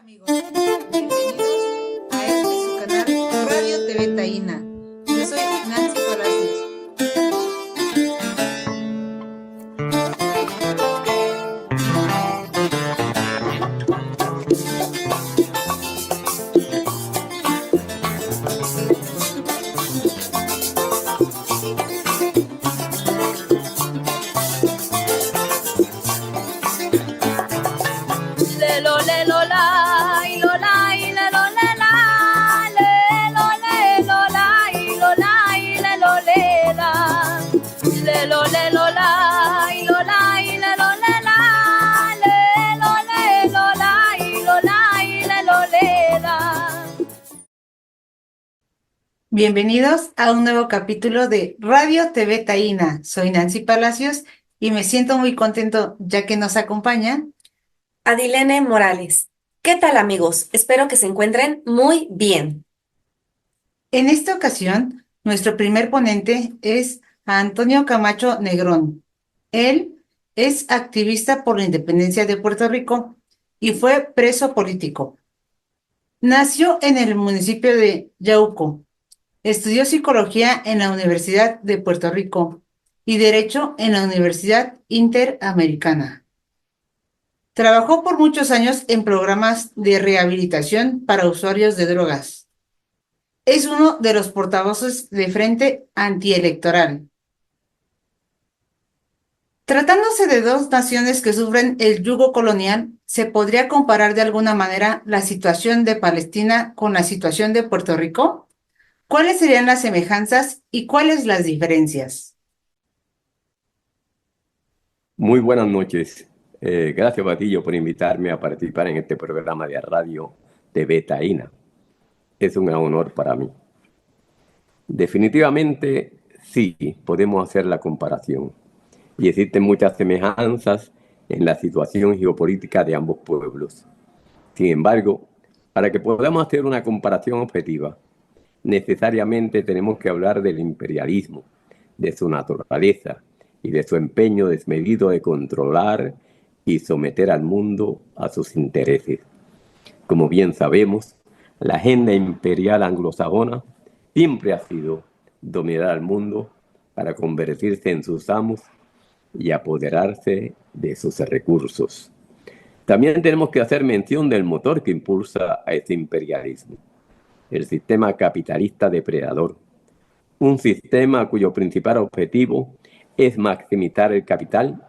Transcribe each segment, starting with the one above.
amigos? Bienvenidos a su canal Radio TV Taína. Yo soy Nancy Palacios. Bienvenidos a un nuevo capítulo de Radio TV Taína. Soy Nancy Palacios y me siento muy contento ya que nos acompaña Adilene Morales. ¿Qué tal, amigos? Espero que se encuentren muy bien. En esta ocasión. Nuestro primer ponente es Antonio Camacho Negrón. Él es activista por la independencia de Puerto Rico y fue preso político. Nació en el municipio de Yauco. Estudió psicología en la Universidad de Puerto Rico y Derecho en la Universidad Interamericana. Trabajó por muchos años en programas de rehabilitación para usuarios de drogas. Es uno de los portavoces de Frente Antielectoral. Tratándose de dos naciones que sufren el yugo colonial, ¿se podría comparar de alguna manera la situación de Palestina con la situación de Puerto Rico? ¿Cuáles serían las semejanzas y cuáles las diferencias? Muy buenas noches. Gracias, Batillo, por invitarme a participar en este programa de radio TV Taína. Es un honor para mí. Definitivamente, sí, podemos hacer la comparación. Y existen muchas semejanzas en la situación geopolítica de ambos pueblos. Sin embargo, para que podamos hacer una comparación objetiva, necesariamente tenemos que hablar del imperialismo, de su naturaleza y de su empeño desmedido de controlar y someter al mundo a sus intereses. Como bien sabemos, la agenda imperial anglosajona siempre ha sido dominar al mundo para convertirse en sus amos y apoderarse de sus recursos. También tenemos que hacer mención del motor que impulsa a este imperialismo: el sistema capitalista depredador, un sistema cuyo principal objetivo es maximizar el capital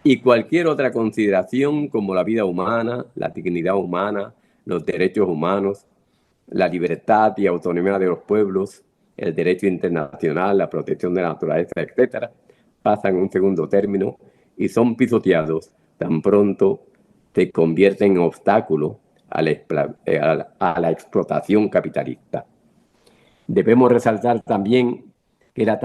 y cualquier otra consideración como la vida humana, la dignidad humana, los derechos humanos, la libertad y autonomía de los pueblos, el derecho internacional, la protección de la naturaleza, etc., pasan a un segundo término y son pisoteados tan pronto se convierten en obstáculo a la explotación capitalista. Debemos resaltar también que la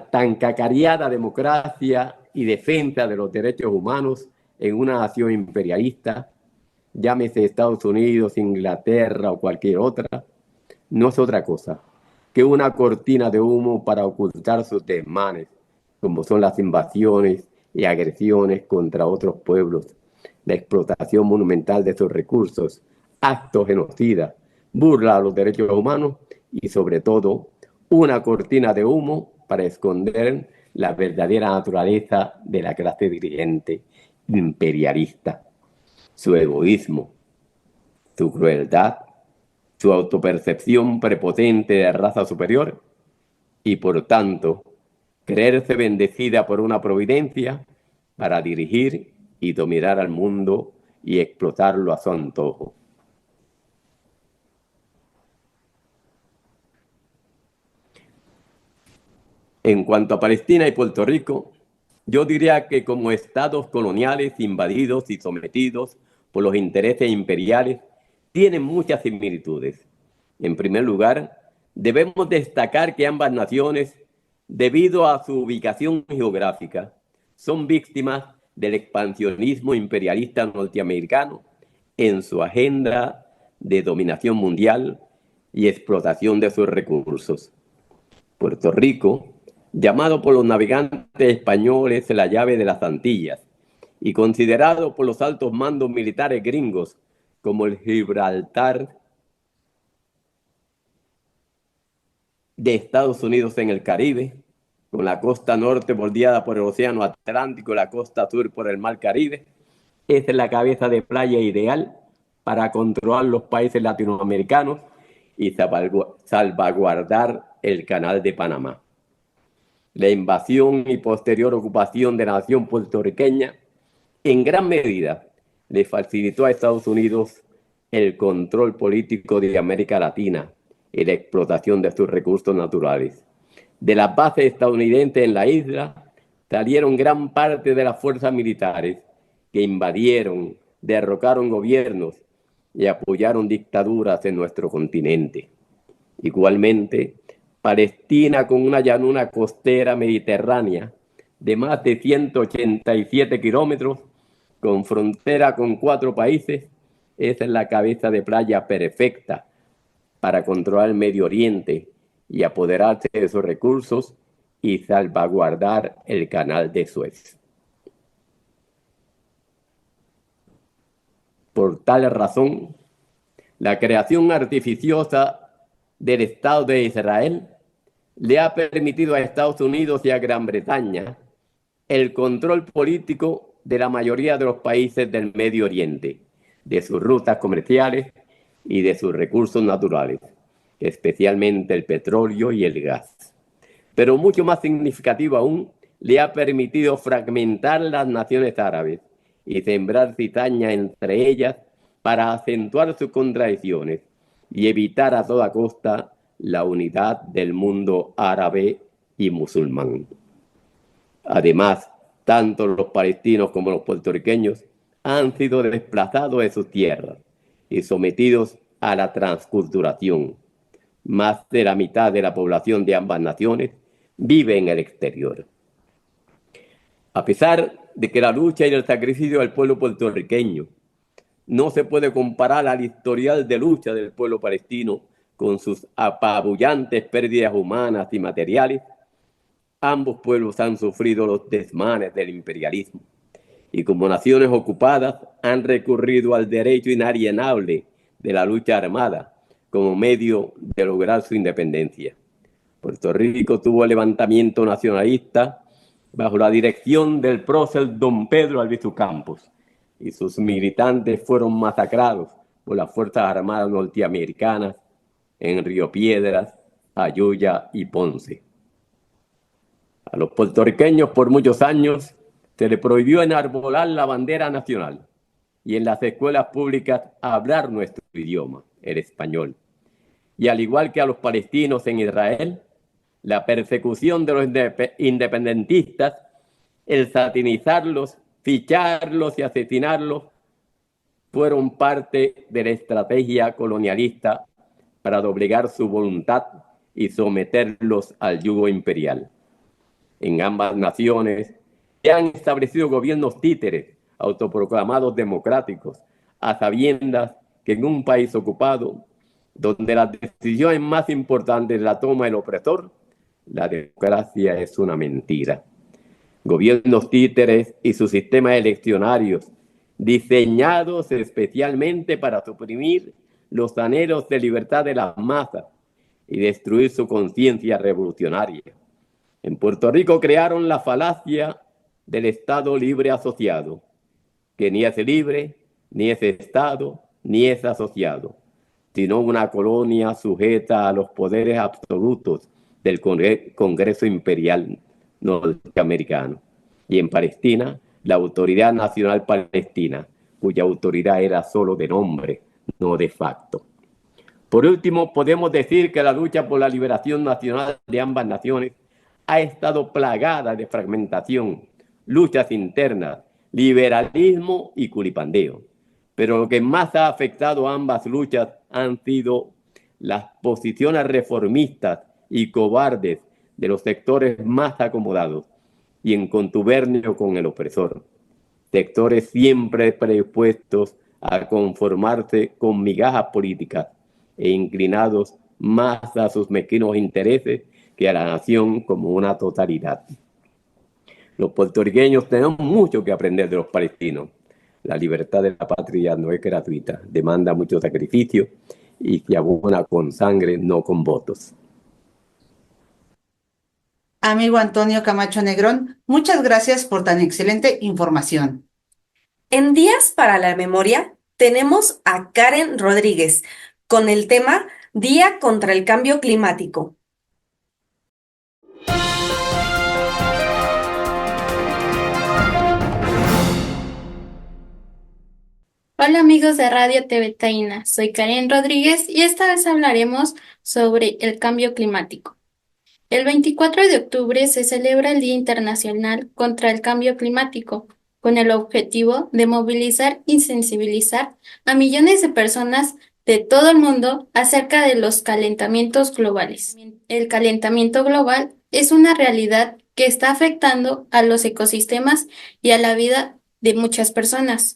tan cacareada democracia y defensa de los derechos humanos en una nación imperialista, llámese Estados Unidos, Inglaterra o cualquier otra, no es otra cosa que una cortina de humo para ocultar sus desmanes, como son las invasiones y agresiones contra otros pueblos, la explotación monumental de sus recursos, actos genocidas, burla a los derechos humanos y, sobre todo, una cortina de humo para esconder la verdadera naturaleza de la clase dirigente imperialista: su egoísmo, su crueldad, su autopercepción prepotente de raza superior y, por tanto, creerse bendecida por una providencia para dirigir y dominar al mundo y explotarlo a su antojo. En cuanto a Palestina y Puerto Rico, yo diría que como estados coloniales invadidos y sometidos por los intereses imperiales, tienen muchas similitudes. En primer lugar, debemos destacar que ambas naciones, debido a su ubicación geográfica, son víctimas del expansionismo imperialista norteamericano en su agenda de dominación mundial y explotación de sus recursos. Puerto Rico, llamado por los navegantes españoles la llave de las Antillas y considerado por los altos mandos militares gringos como el Gibraltar de Estados Unidos en el Caribe, con la costa norte bordeada por el Océano Atlántico y la costa sur por el Mar Caribe. Esta es la cabeza de playa ideal para controlar los países latinoamericanos y salvaguardar el Canal de Panamá. La invasión y posterior ocupación de la nación puertorriqueña en gran medida le facilitó a Estados Unidos el control político de América Latina y la explotación de sus recursos naturales. De las bases estadounidenses en la isla salieron gran parte de las fuerzas militares que invadieron, derrocaron gobiernos y apoyaron dictaduras en nuestro continente. Igualmente, Palestina, con una llanura costera mediterránea de más de 187 kilómetros, con frontera con 4 países, es la cabeza de playa perfecta para controlar el Medio Oriente y apoderarse de sus recursos y salvaguardar el Canal de Suez. Por tal razón, la creación artificiosa del Estado de Israel le ha permitido a Estados Unidos y a Gran Bretaña el control político de la mayoría de los países del Medio Oriente, de sus rutas comerciales y de sus recursos naturales, especialmente el petróleo y el gas. Pero mucho más significativo aún, le ha permitido fragmentar las naciones árabes y sembrar cizaña entre ellas para acentuar sus contradicciones y evitar a toda costa la unidad del mundo árabe y musulmán. Además, tanto los palestinos como los puertorriqueños han sido desplazados de sus tierras y sometidos a la transculturación. Más de la mitad de la población de ambas naciones vive en el exterior. A pesar de que la lucha y el sacrificio del pueblo puertorriqueño no se puede comparar al historial de lucha del pueblo palestino con sus apabullantes pérdidas humanas y materiales, ambos pueblos han sufrido los desmanes del imperialismo y como naciones ocupadas han recurrido al derecho inalienable de la lucha armada como medio de lograr su independencia. Puerto Rico tuvo el levantamiento nacionalista bajo la dirección del prócer don Pedro Albizu Campos y sus militantes fueron masacrados por las Fuerzas Armadas norteamericanas en Río Piedras, Ayuya y Ponce. A los puertorriqueños por muchos años se les prohibió enarbolar la bandera nacional y en las escuelas públicas hablar nuestro idioma, el español. Y al igual que a los palestinos en Israel, la persecución de los independentistas, el satinizarlos, ficharlos y asesinarlos fueron parte de la estrategia colonialista para doblegar su voluntad y someterlos al yugo imperial. En ambas naciones se han establecido gobiernos títeres, autoproclamados democráticos, a sabiendas que en un país ocupado, donde las decisiones más importantes la toma el opresor, la democracia es una mentira. Gobiernos títeres y sus sistemas eleccionarios, diseñados especialmente para suprimir los anhelos de libertad de las masas y destruir su conciencia revolucionaria. En Puerto Rico crearon la falacia del Estado libre asociado, que ni es libre, ni es Estado, ni es asociado, sino una colonia sujeta a los poderes absolutos del Congreso Imperial norteamericano. Y en Palestina, la Autoridad Nacional Palestina, cuya autoridad era solo de nombre, no de facto. Por último, podemos decir que la lucha por la liberación nacional de ambas naciones ha estado plagada de fragmentación, luchas internas, liberalismo y culipandeo. Pero lo que más ha afectado a ambas luchas han sido las posiciones reformistas y cobardes de los sectores más acomodados y en contubernio con el opresor. Sectores siempre predispuestos a conformarse con migajas políticas e inclinados más a sus mezquinos intereses que a la nación como una totalidad. Los puertorriqueños tenemos mucho que aprender de los palestinos. La libertad de la patria no es gratuita, demanda mucho sacrificio y se abona con sangre, no con votos. Amigo Antonio Camacho Negrón, muchas gracias por tan excelente información. En Días para la Memoria tenemos a Karen Rodríguez con el tema Día contra el Cambio Climático. Hola amigos de Radio TV Taína, soy Karen Rodríguez y esta vez hablaremos sobre el cambio climático. El 24 de octubre se celebra el Día Internacional contra el Cambio Climático, con el objetivo de movilizar y sensibilizar a millones de personas de todo el mundo acerca de los calentamientos globales. El calentamiento global es una realidad que está afectando a los ecosistemas y a la vida de muchas personas.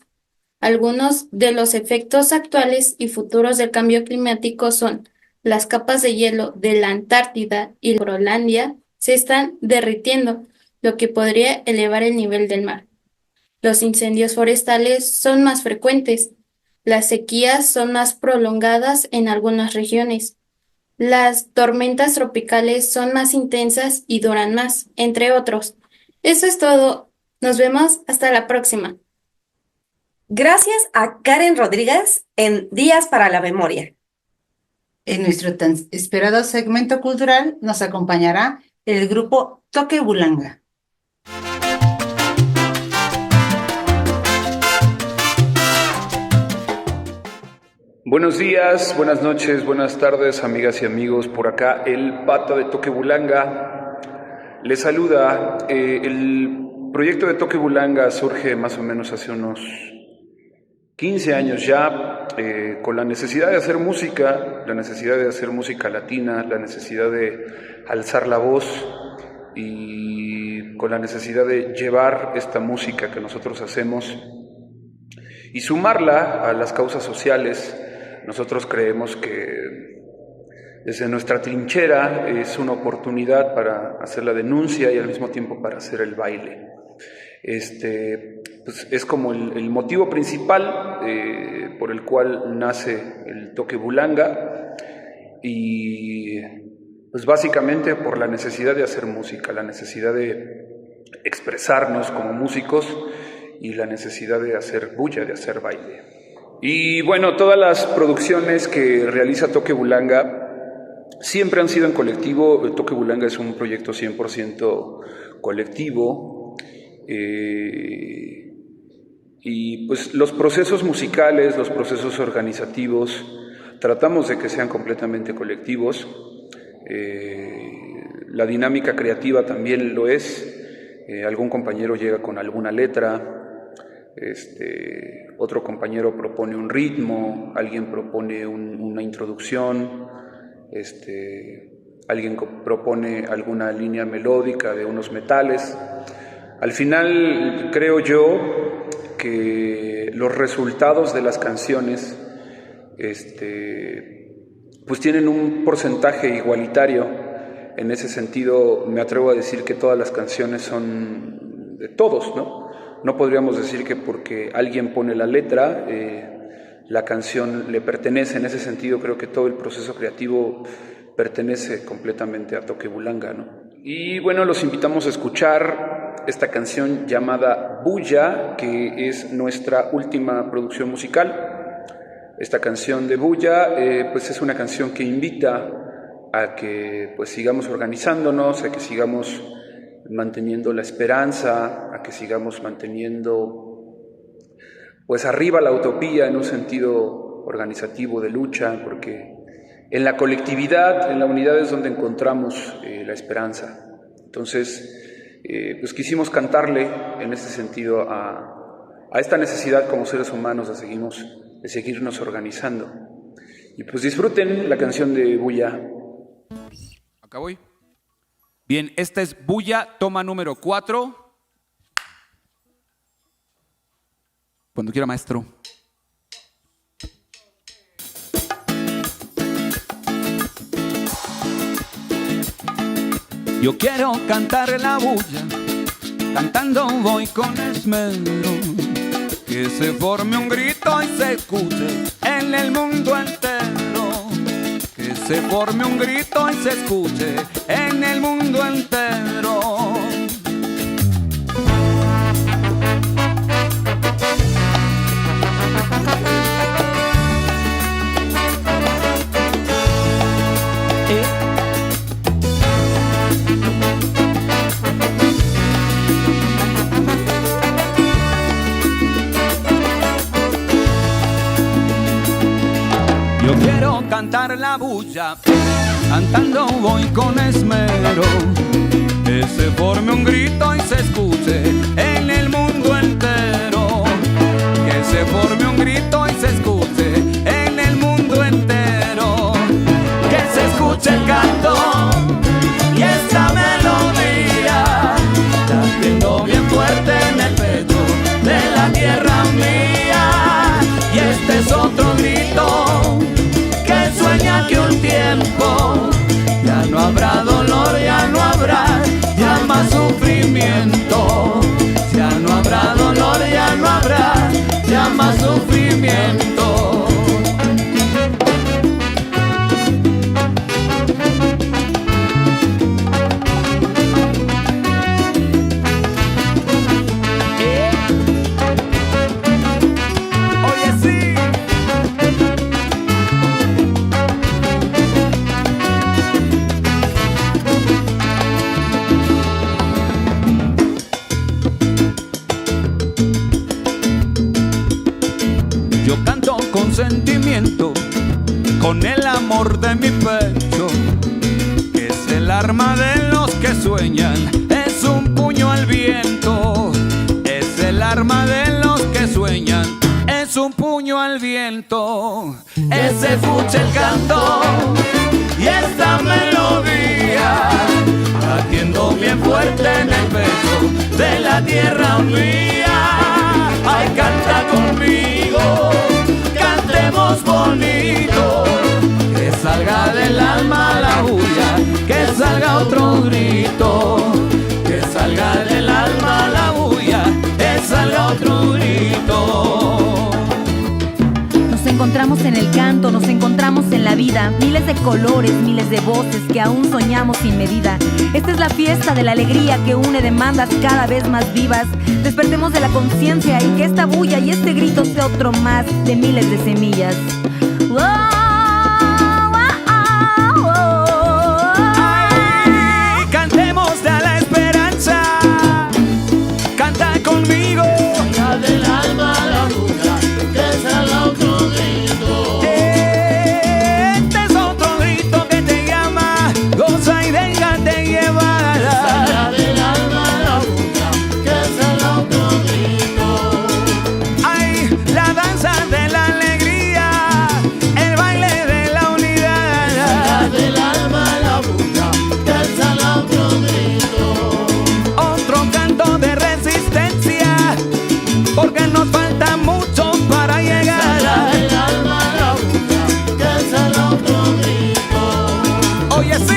Algunos de los efectos actuales y futuros del cambio climático son: las capas de hielo de la Antártida y Groenlandia se están derritiendo, lo que podría elevar el nivel del mar. Los incendios forestales son más frecuentes. Las sequías son más prolongadas en algunas regiones. Las tormentas tropicales son más intensas y duran más, entre otros. Eso es todo. Nos vemos hasta la próxima. Gracias a Karen Rodríguez en Días para la Memoria. En nuestro tan esperado segmento cultural nos acompañará el grupo Toque Bulanga. Buenos días, buenas noches, buenas tardes, amigas y amigos. Por acá el Pata de Toque Bulanga les saluda. El proyecto de Toque Bulanga surge más o menos hace unos 15 años ya, con la necesidad de hacer música, latina, la necesidad de alzar la voz y con la necesidad de llevar esta música que nosotros hacemos y sumarla a las causas sociales. Nosotros creemos que desde nuestra trinchera es una oportunidad para hacer la denuncia y al mismo tiempo para hacer el baile. Pues es como el motivo principal por el cual nace el Toque Bulanga, y pues básicamente por la necesidad de hacer música, la necesidad de expresarnos como músicos y la necesidad de hacer bulla, de hacer baile. Y bueno, todas las producciones que realiza Toque Bulanga siempre han sido en colectivo. Toque Bulanga es un proyecto 100% colectivo. Y pues los procesos musicales, los procesos organizativos, tratamos de que sean completamente colectivos. La dinámica creativa también lo es. Algún compañero llega con alguna letra, otro compañero propone un ritmo, alguien propone una introducción, alguien propone alguna línea melódica de unos metales. Al final creo yo que los resultados de las canciones pues tienen un porcentaje igualitario. En ese sentido me atrevo a decir que todas las canciones son de todos, ¿no? No podríamos decir que porque alguien pone la letra, la canción le pertenece. En ese sentido creo que todo el proceso creativo pertenece completamente a Toque Bulanga, ¿no? Y bueno, los invitamos a escuchar esta canción llamada Bulla, que es nuestra última producción musical. Esta canción de Bulla pues es una canción que invita a que pues sigamos organizándonos, a que sigamos manteniendo la esperanza, a que sigamos manteniendo pues arriba la utopía en un sentido organizativo de lucha, porque en la colectividad, en la unidad es donde encontramos la esperanza. Entonces, pues quisimos cantarle en ese sentido a esta necesidad como seres humanos de seguirnos organizando. Y pues disfruten la canción de Bulla. Acá voy. Bien, esta es Bulla, toma número 4. Cuando quiera, maestro. Yo quiero cantar la bulla cantando voy con esmero, que se forme un grito y se escuche en el mundo entero, que se forme un grito y se escuche en el mundo entero. Yo quiero cantar la bulla, cantando voy con esmero, que se forme un grito y se escuche en el mundo entero, que se forme un grito y se escuche en el mundo entero, que se escuche el canto y esta melodía, latiendo bien fuerte en el pecho de la tierra mía, y este es otro grito que sueña que un tiempo ya no habrá dolor, ya no habrá ya más sufrimiento, ya no habrá dolor, ya no habrá ya más sufrimiento. Oye, sí. Yo canto con sentimiento, con el amor de mi pecho, que es el arma de los que sueñan, es un puño al viento, es el arma de los que sueñan, es un puño al viento, ese escucha el canto y esta melodía, latiendo bien fuerte en el pecho de la tierra mía. Ay, canta conmigo, cantemos bonito, que salga del alma la bulla, que salga otro grito, que salga del alma la bulla, que salga otro grito. Nos encontramos en el canto, nos encontramos en la vida, miles de colores, miles de voces que aún soñamos sin medida. Esta es la fiesta de la alegría que une demandas cada vez más vivas. Despertemos de la conciencia y que esta bulla y este grito sea otro más de miles de semillas. Ay, cantemos de la esperanza, canta conmigo. Salga del alma la bulla, que salga otro grito. Este es otro grito que te llama, goza y déjate llevar. Salga del alma la bulla, que salga otro grito. Ay, la danza de la alegría, el baile de la unidad. Salga del alma la bulla, que salga otro grito. Otro canto de resistencia, porque nos falta mucho para llegar. Salga del alma la bulla, que salga otro grito. Oye, sí.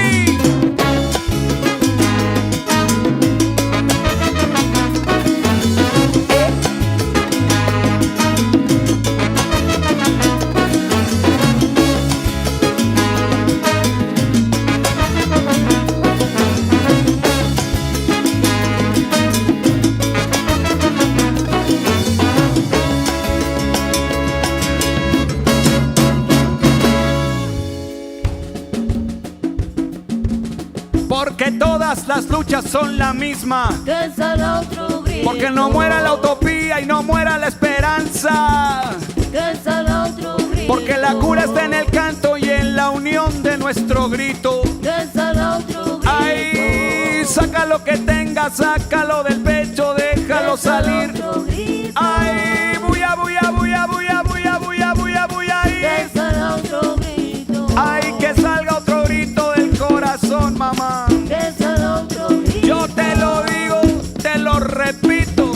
Porque todas las luchas son la misma. Que salga otro grito. Porque no muera la utopía y no muera la esperanza. Que salga otro grito. Porque la cura está en el canto y en la unión de nuestro grito. Que salga otro grito. Ay, saca lo que tengas, sácalo del pecho, déjalo salir. Otro grito. Ay, bulla, bulla, bulla, bulla, bulla, bulla, bulla, bulla, Que ay. salga otro grito. Ay, que salga otro grito del corazón, mamá. Que salga otro grito. Yo te lo digo, te lo repito.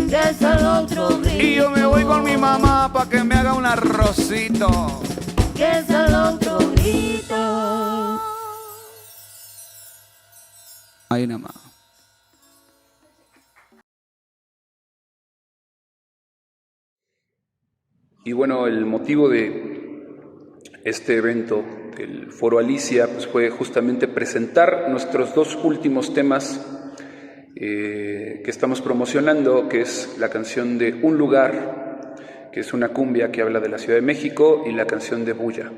Que salga otro grito. Y yo me voy con mi mamá pa' que me haga un arrocito. Que salga otro grito. Ahí nada más. Y bueno, el motivo de este evento del Foro Alicia pues fue justamente presentar nuestros dos últimos temas que estamos promocionando, que es la canción de Un Lugar, que es una cumbia que habla de la Ciudad de México, y la canción de Bulla.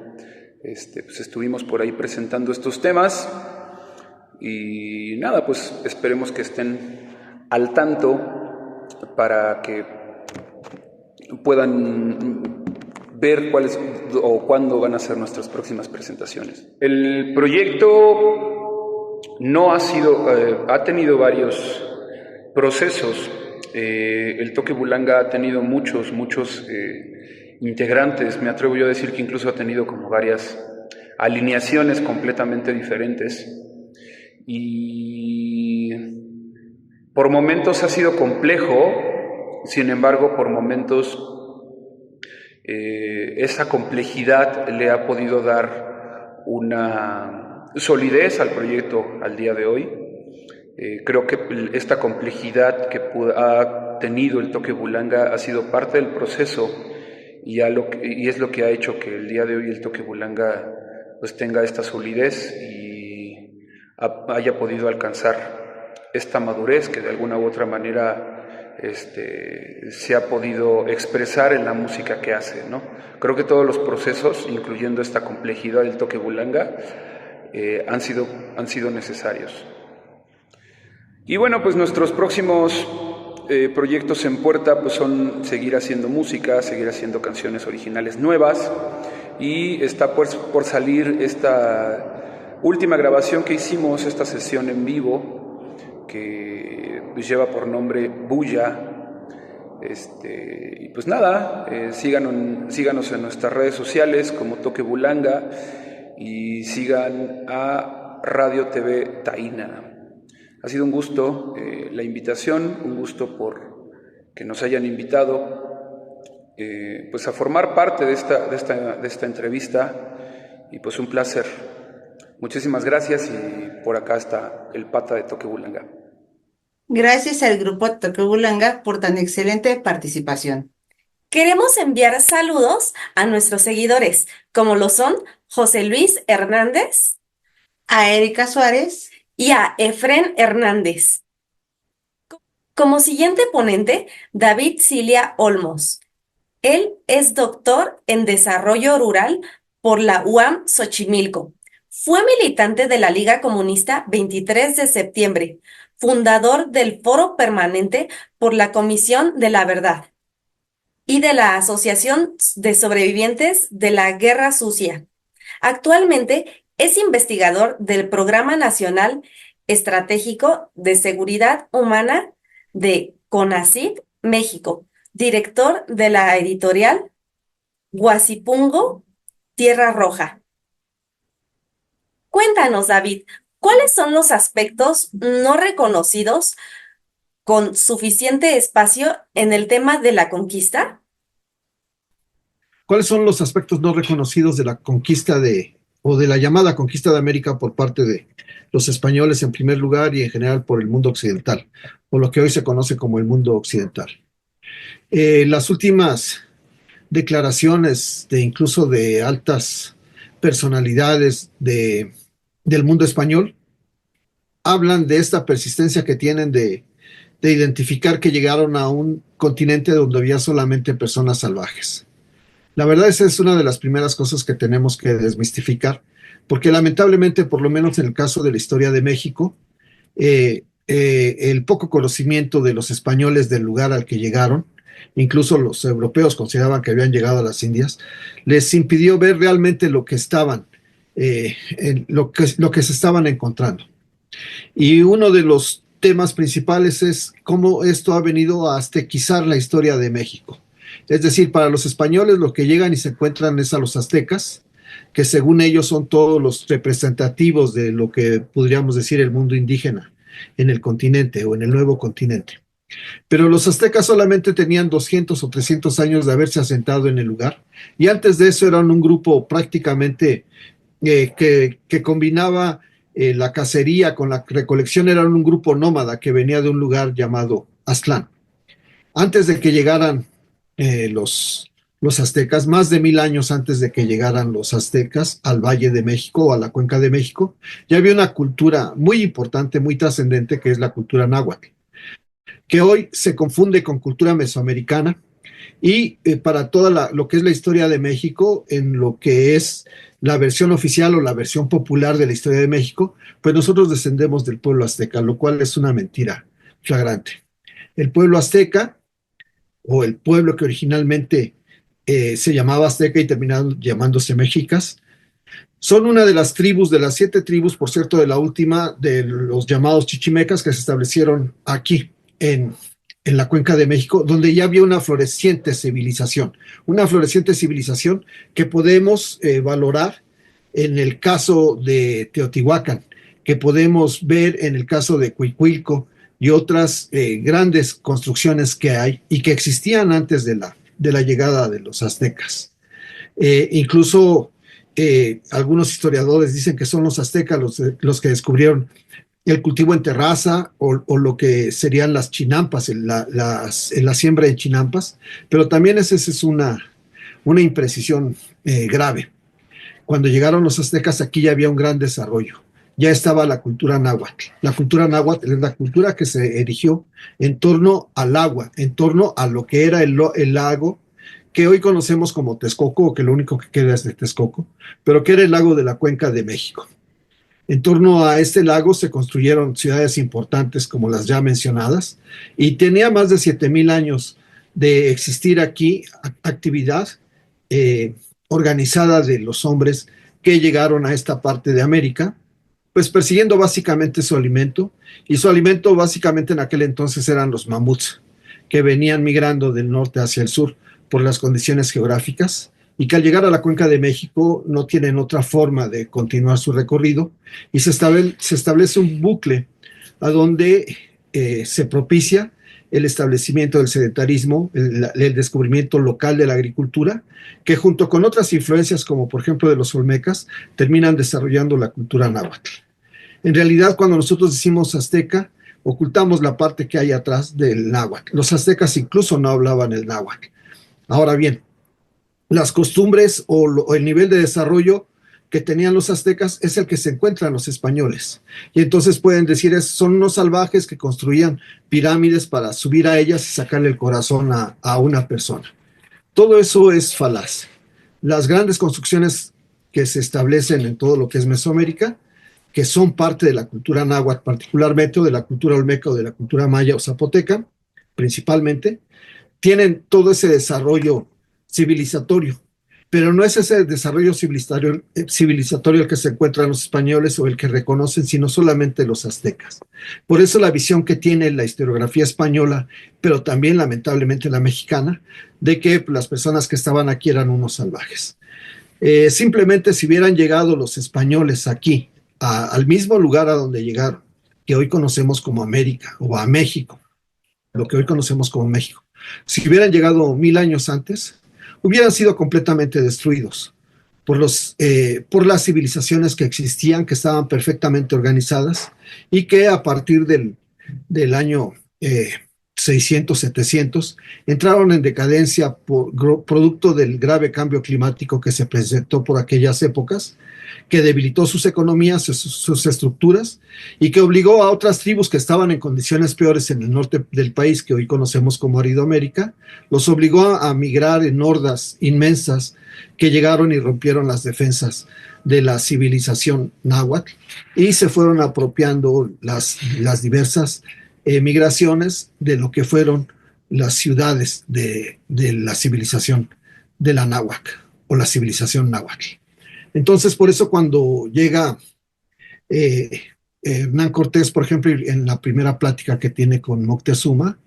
Pues estuvimos por ahí presentando estos temas y nada, pues esperemos que estén al tanto para que puedan ver cuáles o cuándo van a ser nuestras próximas presentaciones. El proyecto no ha sido, ha tenido varios procesos. El Toque Bulanga ha tenido muchos integrantes. Me atrevo yo a decir que incluso ha tenido como varias alineaciones completamente diferentes. Y por momentos ha sido complejo, sin embargo, por momentos esa complejidad le ha podido dar una solidez al proyecto al día de hoy. Creo que esta complejidad que ha tenido el Toque Bulanga ha sido parte del proceso y es lo que ha hecho que el día de hoy el Toque Bulanga pues tenga esta solidez y haya podido alcanzar esta madurez que de alguna u otra manera se ha podido expresar en la música que hace, ¿no? Creo que todos los procesos, incluyendo esta complejidad del Toque Bulanga, han sido necesarios. Y bueno, pues nuestros próximos proyectos en puerta pues son seguir haciendo música, seguir haciendo canciones originales nuevas, y está por salir esta última grabación que hicimos, esta sesión en vivo que lleva por nombre Bulla. Y pues nada, síganos en nuestras redes sociales como Toque Bulanga y sigan a Radio TV Taína. Ha sido un gusto la invitación, un gusto por que nos hayan invitado pues a formar parte de esta entrevista, y pues un placer. Muchísimas gracias, y por acá está el pata de Toque Bulanga. Gracias al grupo Toque Bulanga por tan excelente participación. Queremos enviar saludos a nuestros seguidores, como lo son José Luis Hernández A Erika Suárez, y a Efrén Hernández. Como siguiente ponente, David Cilia Olmos. Él es doctor en Desarrollo Rural por la UAM Xochimilco. Fue militante de la Liga Comunista 23 de septiembre, fundador del Foro Permanente por la Comisión de la Verdad y de la Asociación de Sobrevivientes de la Guerra Sucia. Actualmente es investigador del Programa Nacional Estratégico de Seguridad Humana de CONACYT, México, director de la editorial Guasipungo, Tierra Roja. Cuéntanos, David, ¿cuáles son los aspectos no reconocidos con suficiente espacio en el tema de la conquista? ¿Cuáles son los aspectos no reconocidos de la conquista o de la llamada conquista de América por parte de los españoles en primer lugar y en general por el mundo occidental, o lo que hoy se conoce como el mundo occidental? Las últimas declaraciones incluso de altas personalidades del mundo español hablan de esta persistencia que tienen de identificar que llegaron a un continente donde había solamente personas salvajes. La verdad, esa es una de las primeras cosas que tenemos que desmistificar, porque lamentablemente, por lo menos en el caso de la historia de México, el poco conocimiento de los españoles del lugar al que llegaron, incluso los europeos consideraban que habían llegado a las Indias, les impidió ver realmente lo que estaban, lo que se estaban encontrando. Y uno de los temas principales es cómo esto ha venido a aztequizar la historia de México. Es decir, para los españoles lo que llegan y se encuentran es a los aztecas, que según ellos son todos los representativos de lo que podríamos decir el mundo indígena en el continente o en el nuevo continente. Pero los aztecas solamente tenían 200 o 300 años de haberse asentado en el lugar, y antes de eso eran un grupo prácticamente que combinaba la cacería con la recolección. Eran un grupo nómada que venía de un lugar llamado Aztlán. Antes de que llegaran los los aztecas, más de 1000 años antes de que llegaran los aztecas al Valle de México o a la Cuenca de México, ya había una cultura muy importante, muy trascendente, que es la cultura náhuatl, que hoy se confunde con cultura mesoamericana y para toda lo que es la historia de México, en lo que es la versión oficial o la versión popular de la historia de México, pues nosotros descendemos del pueblo azteca, lo cual es una mentira flagrante. El pueblo azteca, o el pueblo que originalmente se llamaba azteca y terminaron llamándose mexicas, son una de las tribus, de las 7 tribus, por cierto, de la última, de los llamados chichimecas que se establecieron aquí en la Cuenca de México, donde ya había una floreciente civilización que podemos valorar en el caso de Teotihuacán, que podemos ver en el caso de Cuicuilco y otras grandes construcciones que hay y que existían antes de la llegada de los aztecas. Incluso algunos historiadores dicen que son los aztecas los que descubrieron el cultivo en terraza o lo que serían las chinampas, la siembra de chinampas, pero también esa es una imprecisión grave. Cuando llegaron los aztecas aquí ya había un gran desarrollo, ya estaba la cultura náhuatl. La cultura náhuatl es la cultura que se erigió en torno al agua, en torno a lo que era el lago, que hoy conocemos como Texcoco, o que lo único que queda es de Texcoco, pero que era el lago de la Cuenca de México. En torno a este lago se construyeron ciudades importantes como las ya mencionadas y tenía más de 7000 años de existir aquí actividad organizada de los hombres que llegaron a esta parte de América, pues persiguiendo básicamente su alimento, y su alimento básicamente en aquel entonces eran los mamuts, que venían migrando del norte hacia el sur por las condiciones geográficas, y que al llegar a la Cuenca de México no tienen otra forma de continuar su recorrido, y se establece un bucle a donde se propicia el establecimiento del sedentarismo, el descubrimiento local de la agricultura, que junto con otras influencias como por ejemplo de los olmecas, terminan desarrollando la cultura náhuatl. En realidad, cuando nosotros decimos azteca, ocultamos la parte que hay atrás del náhuatl. Los aztecas incluso no hablaban el náhuatl. Ahora bien, las costumbres o el nivel de desarrollo que tenían los aztecas es el que se encuentran los españoles. Y entonces pueden decir, son unos salvajes que construían pirámides para subir a ellas y sacarle el corazón a una persona. Todo eso es falaz. Las grandes construcciones que se establecen en todo lo que es Mesoamérica, que son parte de la cultura náhuatl particularmente, o de la cultura olmeca o de la cultura maya o zapoteca, principalmente, tienen todo ese desarrollo civilizatorio, pero no es ese desarrollo civilizatorio el que se encuentran los españoles o el que reconocen, sino solamente los aztecas. Por eso la visión que tiene la historiografía española, pero también lamentablemente la mexicana, de que las personas que estaban aquí eran unos salvajes. Simplemente si hubieran llegado los españoles aquí, al mismo lugar a donde llegaron, que hoy conocemos como América o a México, lo que hoy conocemos como México, si hubieran llegado 1000 años antes, hubieran sido completamente destruidos por las civilizaciones que existían, que estaban perfectamente organizadas y que a partir del año 600, 700, entraron en decadencia producto del grave cambio climático que se presentó por aquellas épocas, que debilitó sus economías, sus estructuras, y que obligó a otras tribus que estaban en condiciones peores en el norte del país, que hoy conocemos como Aridoamérica, los obligó a migrar en hordas inmensas que llegaron y rompieron las defensas de la civilización náhuatl y se fueron apropiando las diversas migraciones de lo que fueron las ciudades de la civilización de la náhuatl o la civilización náhuatl. Entonces, por eso cuando llega Hernán Cortés, por ejemplo, en la primera plática que tiene con Moctezuma,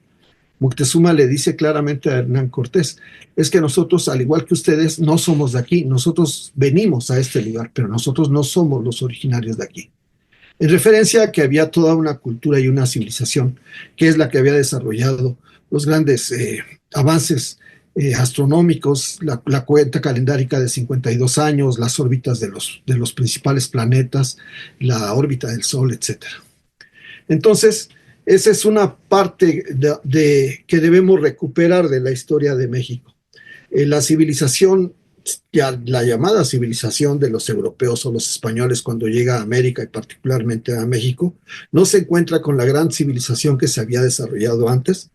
Moctezuma le dice claramente a Hernán Cortés, es que nosotros, al igual que ustedes, no somos de aquí, nosotros venimos a este lugar, pero nosotros no somos los originarios de aquí. En referencia a que había toda una cultura y una civilización que es la que había desarrollado los grandes avances astronómicos, la cuenta calendárica de 52 años, las órbitas de los principales planetas, la órbita del Sol, etc. Entonces, esa es una parte que debemos recuperar de la historia de México. La civilización, ya la llamada civilización de los europeos o los españoles cuando llega a América y particularmente a México, no se encuentra con la gran civilización que se había desarrollado antes,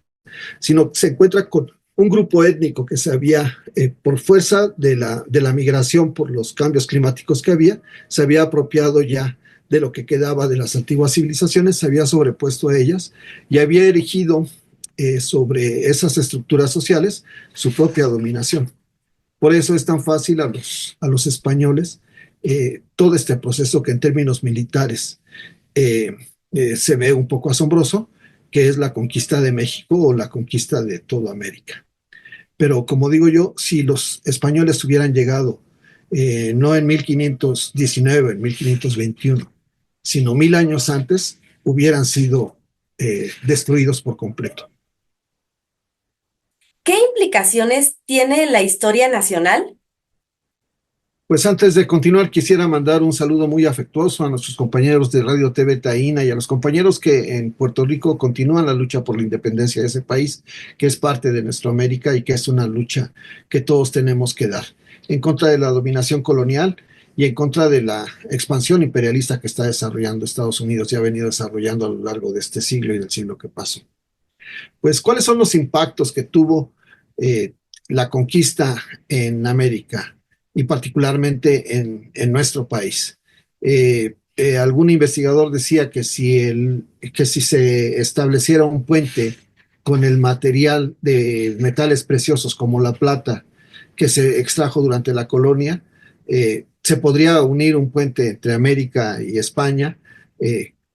sino se encuentra con un grupo étnico que se había, por fuerza de la migración por los cambios climáticos que había, se había apropiado ya de lo que quedaba de las antiguas civilizaciones, se había sobrepuesto a ellas y había erigido sobre esas estructuras sociales su propia dominación. Por eso es tan fácil a los españoles todo este proceso que en términos militares se ve un poco asombroso, que es la conquista de México o la conquista de toda América. Pero como digo yo, si los españoles hubieran llegado no en 1519, en 1521, sino 1000 años antes, hubieran sido destruidos por completo. ¿Qué implicaciones tiene la historia nacional? Pues antes de continuar, quisiera mandar un saludo muy afectuoso a nuestros compañeros de Radio TV Taína y a los compañeros que en Puerto Rico continúan la lucha por la independencia de ese país, que es parte de nuestra América y que es una lucha que todos tenemos que dar, en contra de la dominación colonial y en contra de la expansión imperialista que está desarrollando Estados Unidos y ha venido desarrollando a lo largo de este siglo y del siglo que pasó. Pues, ¿cuáles son los impactos que tuvo la conquista en América y particularmente en nuestro país? Algún investigador decía que si se estableciera un puente con el material de metales preciosos como la plata que se extrajo durante la colonia, se podría unir un puente entre América y España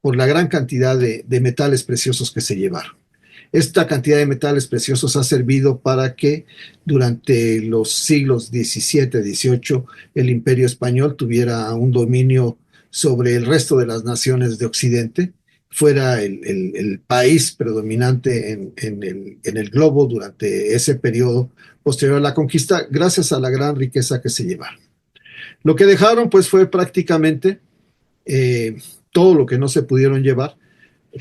por la gran cantidad de metales preciosos que se llevaron. Esta cantidad de metales preciosos ha servido para que durante los siglos XVII, XVIII, el Imperio Español tuviera un dominio sobre el resto de las naciones de Occidente, fuera el país predominante en el globo durante ese periodo posterior a la conquista, gracias a la gran riqueza que se llevaron. Lo que dejaron, pues, fue prácticamente todo lo que no se pudieron llevar,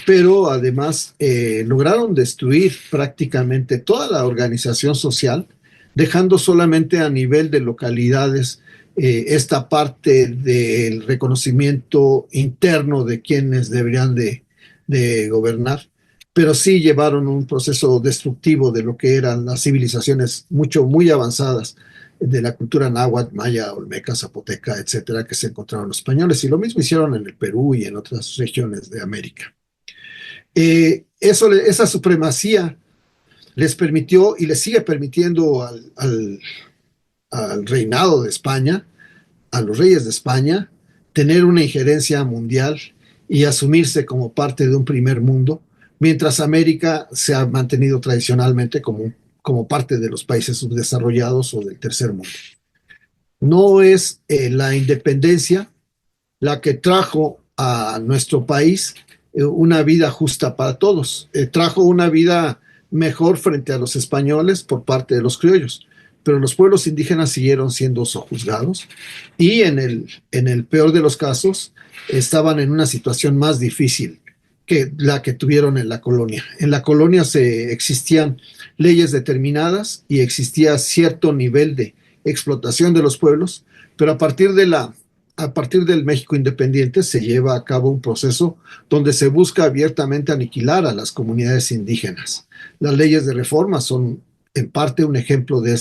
pero además lograron destruir prácticamente toda la organización social, dejando solamente a nivel de localidades esta parte del reconocimiento interno de quienes deberían de gobernar, pero sí llevaron un proceso destructivo de lo que eran las civilizaciones muy avanzadas de la cultura náhuatl, maya, olmeca, zapoteca, etcétera, que se encontraron los españoles, y lo mismo hicieron en el Perú y en otras regiones de América. Esa supremacía les permitió y les sigue permitiendo al reinado de España, a los reyes de España, tener una injerencia mundial y asumirse como parte de un primer mundo, mientras América se ha mantenido tradicionalmente como parte de los países subdesarrollados o del tercer mundo. No es la independencia la que trajo a nuestro país una vida justa para todos. Trajo una vida mejor frente a los españoles por parte de los criollos, pero los pueblos indígenas siguieron siendo sojuzgados y en el peor de los casos estaban en una situación más difícil que la que tuvieron en la colonia. En la colonia existían leyes determinadas y existía cierto nivel de explotación de los pueblos, pero a partir del México independiente se lleva a cabo un proceso donde se busca abiertamente aniquilar a las comunidades indígenas. Las leyes de reforma son en parte un ejemplo de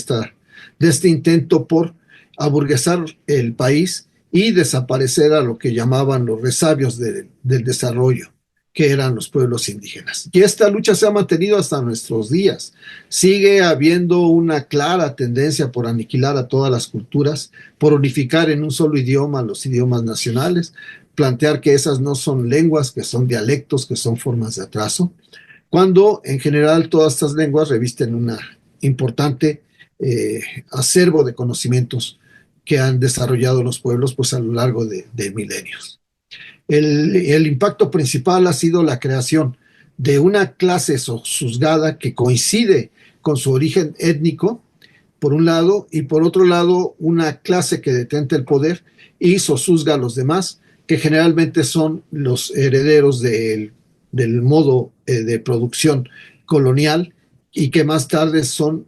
este intento por aburguesar el país y desaparecer a lo que llamaban los resabios del desarrollo, que eran los pueblos indígenas. Y esta lucha se ha mantenido hasta nuestros días. Sigue habiendo una clara tendencia por aniquilar a todas las culturas, por unificar en un solo idioma los idiomas nacionales, plantear que esas no son lenguas, que son dialectos, que son formas de atraso, cuando en general todas estas lenguas revisten una importante acervo de conocimientos que han desarrollado los pueblos pues, a lo largo de milenios. El impacto principal ha sido la creación de una clase sojuzgada que coincide con su origen étnico, por un lado, y por otro lado, una clase que detenta el poder y sojuzga a los demás, que generalmente son los herederos del modo de producción colonial y que más tarde son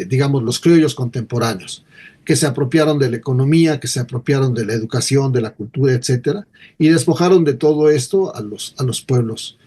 digamos, los criollos contemporáneos, que se apropiaron de la economía, que se apropiaron de la educación, de la cultura, etcétera, y despojaron de todo esto a los pueblos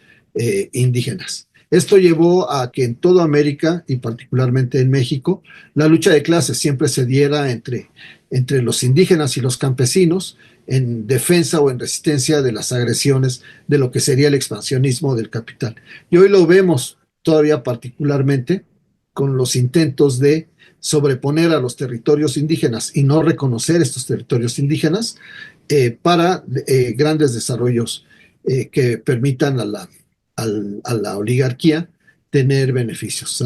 indígenas. Esto llevó a que en toda América, y particularmente en México, la lucha de clases siempre se diera entre los indígenas y los campesinos en defensa o en resistencia de las agresiones de lo que sería el expansionismo del capital. Y hoy lo vemos todavía particularmente con los intentos de sobreponer a los territorios indígenas y no reconocer estos territorios indígenas para grandes desarrollos que permitan a la oligarquía tener beneficios.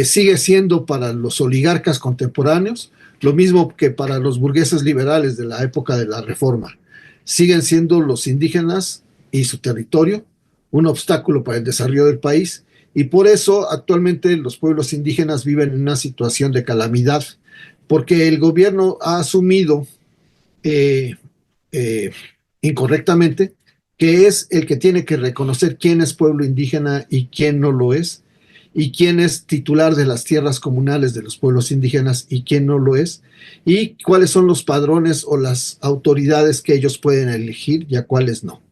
Sigue siendo para los oligarcas contemporáneos lo mismo que para los burgueses liberales de la época de la Reforma. Siguen siendo los indígenas y su territorio un obstáculo para el desarrollo del país, y por eso actualmente los pueblos indígenas viven en una situación de calamidad, porque el gobierno ha asumido incorrectamente que es el que tiene que reconocer quién es pueblo indígena y quién no lo es, y quién es titular de las tierras comunales de los pueblos indígenas y quién no lo es, y cuáles son los padrones o las autoridades que ellos pueden elegir y a cuáles no.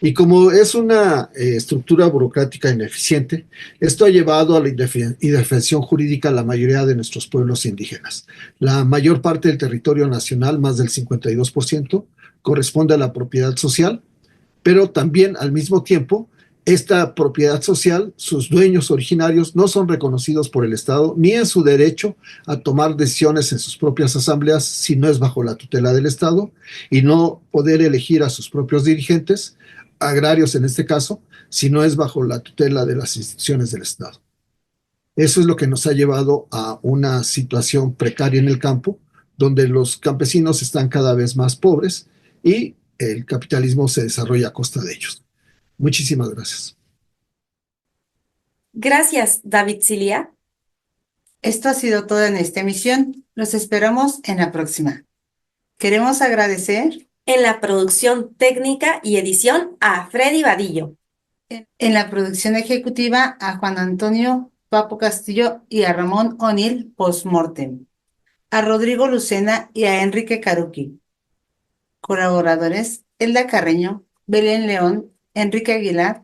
Y como es una estructura burocrática ineficiente, esto ha llevado a la indefensión jurídica a la mayoría de nuestros pueblos indígenas. La mayor parte del territorio nacional, más del 52%, corresponde a la propiedad social, pero también al mismo tiempo esta propiedad social, sus dueños originarios no son reconocidos por el Estado ni en su derecho a tomar decisiones en sus propias asambleas si no es bajo la tutela del Estado, y no poder elegir a sus propios dirigentes, agrarios en este caso, si no es bajo la tutela de las instituciones del Estado. Eso es lo que nos ha llevado a una situación precaria en el campo, donde los campesinos están cada vez más pobres y el capitalismo se desarrolla a costa de ellos. Muchísimas gracias. Gracias, David Cilia. Esto ha sido todo en esta emisión. Los esperamos en la próxima. Queremos agradecer En la producción técnica y edición a Freddy Vadillo. en la producción ejecutiva a Juan Antonio Papo Castillo y a Ramón O'Neill postmortem, a Rodrigo Lucena y a Enrique Caruqui. Colaboradores: Elda Carreño, Belén León, Enrique Aguilar,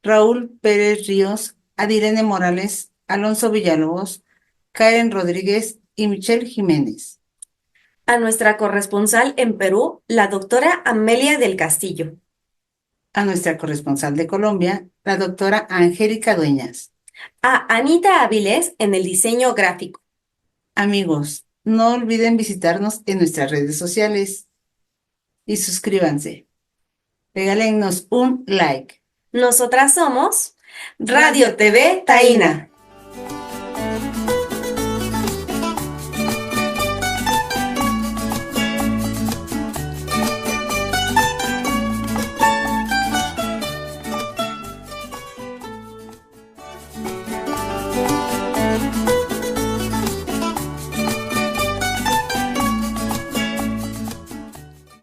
Raúl Pérez Ríos, Adirene Morales, Alonso Villalobos, Karen Rodríguez y Michelle Jiménez. A nuestra corresponsal en Perú, la doctora Amelia del Castillo. A nuestra corresponsal de Colombia, la doctora Angélica Dueñas. A Anita Avilés en el diseño gráfico. Amigos, no olviden visitarnos en nuestras redes sociales y suscríbanse. Regálennos un like. Nosotras somos Radio TV Taína.